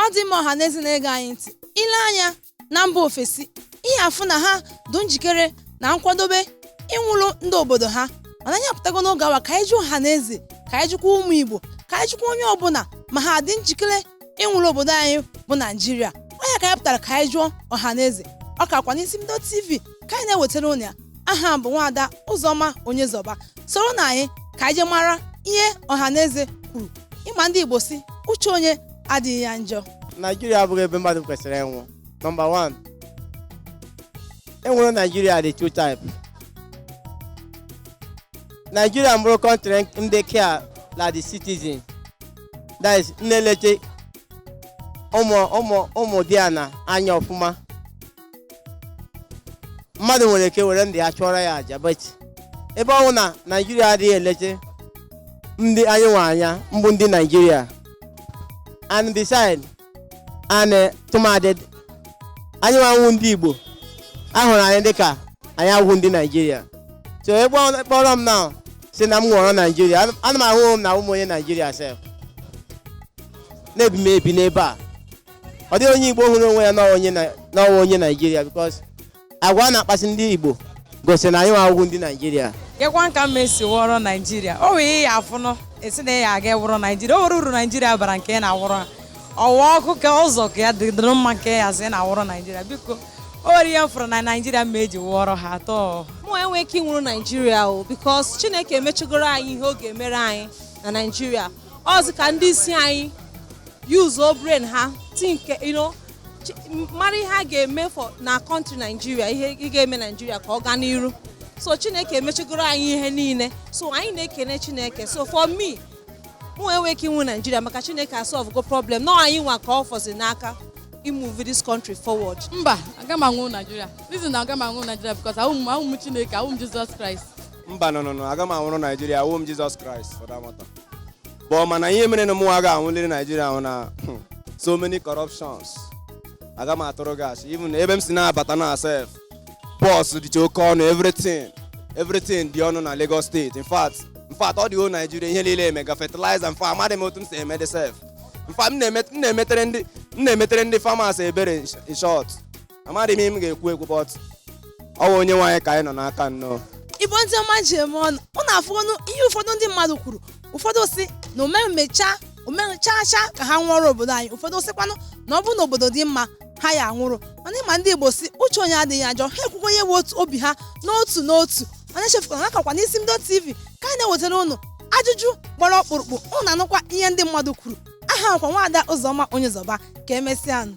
ọ dị mma ọha na eze na-ege anyị ntị. Ile anya na mba ofesi, ihe afụ na ha dị njikere na nkwadobe ịnwụrụ ndị obodo ha. Mana anyị apụtago n'oge awa ka anyị jụ ọha na eze, ka anyị jụkwa ụmụ Igbo, ka anyị jụkwa onye ọbụla ma ha dị njikere ịnwụrụ obodo anyị bụ Naịjirịa. Onye ka anyị pụtara ka anyị jụọ ọha na eze. Ọ kakwa n'isi mbido TV ka anyị na-ewetara unu ya. Aha bụ Nwaada Ụzọma Onyezọba. Soro na anyị ka anyị jee mara ihe ọha na eze kwuru. Ịma ndị Igbo si uche onye adịghị ya njọ. Naịjirịa abụghị ebe mmadụ kwesịrị ịnwụ. Number one, enwere Naịjirịa dị two type. Nigeria mbụrụ country ndị care la the citizen. That is nleleche ụmụ dị ya na anya ọfụma. Mmadụ nwere ike were ndị ya chụọrọ ya aja, but ebe ọnwụ na Nigeria adịghị eleche ndị anyị nwe anya mbụ ndị Nigeria. And beside, and tụmadị anyị nwanwu ndị Igbo ahụrụ anyị dịka anyị agwụ ndị Nigeria. So ebe kpọrọ m na si na m nwụrụ Nigeria, ana m ahụ m na ụmụ onye Nigeria sef na-ebi m ebi n'ebe a. Ọ dịghị onye Igbo hụrụ onwe ya n'ọwa onye Nigeria, because agwa na-akpasị ndị Igbo gosiri na anyị nwa agwụ ndị Nigeria. Gekwa nka m esi wụọrọ Nigeria, o wee ya afụnụ esi na ya aga wụrụ Nigeria. O nwere uru Nigeria bara nke na-awụrụ ọwa ọkụ ka ụzọ ka ya dịrị mma nke ya si na-awụrụ Nigeria. Biko o nwere ihe m fụrụ na Nigeria ma eji wụọrọ ha atọ. Mụ enwe ike ịnwụrụ Nigeria o, because Chineke emechigoro anyị ihe oge mere anyị na Nigeria. Ọzọ ka ndị isi anyị use brain ha think, mara ihe a ga-eme na country Nigeria, ihe ị ga-eme Nigeria ka ọ gaa n'iru. So Chineke emechigoro anyị ihe niile, so anyị na-ekene Chineke. So for me, mụ enwe ike ịnwụ Nigeria maka Chineke solve go problem na anyị nwa ka ọ fọzi n'aka move this country forward. Mba, aga m anwụ Nigeria. Reason na aga m anwụ Nigeria because ahụ m Chineke, ahụ m Jesus Christ. Mba, no, aga m anwụrụ Nigeria, ahụ m Jesus Christ for that matter. But mana ihe mere na mụ aga anwụlịrị Nigeria ahụ na so many corruptions. Aga m atụrụ gas, even ebe m si na-abata na self. Bus dị oke ọnụ, everything dị ọnụ na Lagos State. In fact, ọ dị o Nigeria ihe niile emega fertilizer. In fact, amadị m otu m si eme dị self. In fact, m na-emetere ndị farmers ebere in short. Amadị m ihe m ga-ekwu but ọ bụ onye nwaanyị ka anyị nọ n'aka nnọọ. Igbo ndị ọma ji eme ọnụ, ọ na-afụgonụ ihe ụfọdụ ndị mmadụ kwuru. Ụfọdụ si na omechacha ka ha nwụọrọ obodo anyị. Ụfọdụ sịkwanụ na ọ bụ na obodo dị mma ha ya anwụrụ. Mana ịma ndị Igbo si uche onye adịghị ajọ, ha ekwukwo ihe bụ otu obi ha n'otu n'otu. Onye chefukwana na akakwa n'isi mbido TV ka anyị na-ewetara unu ajụjụ gbara ọkpụrụkpụ. Unu anụkwa ihe ndị mmadụ kwuru. Aha akwa Nwaada Ụzọma Onyezọba. Ka emesịa nụ.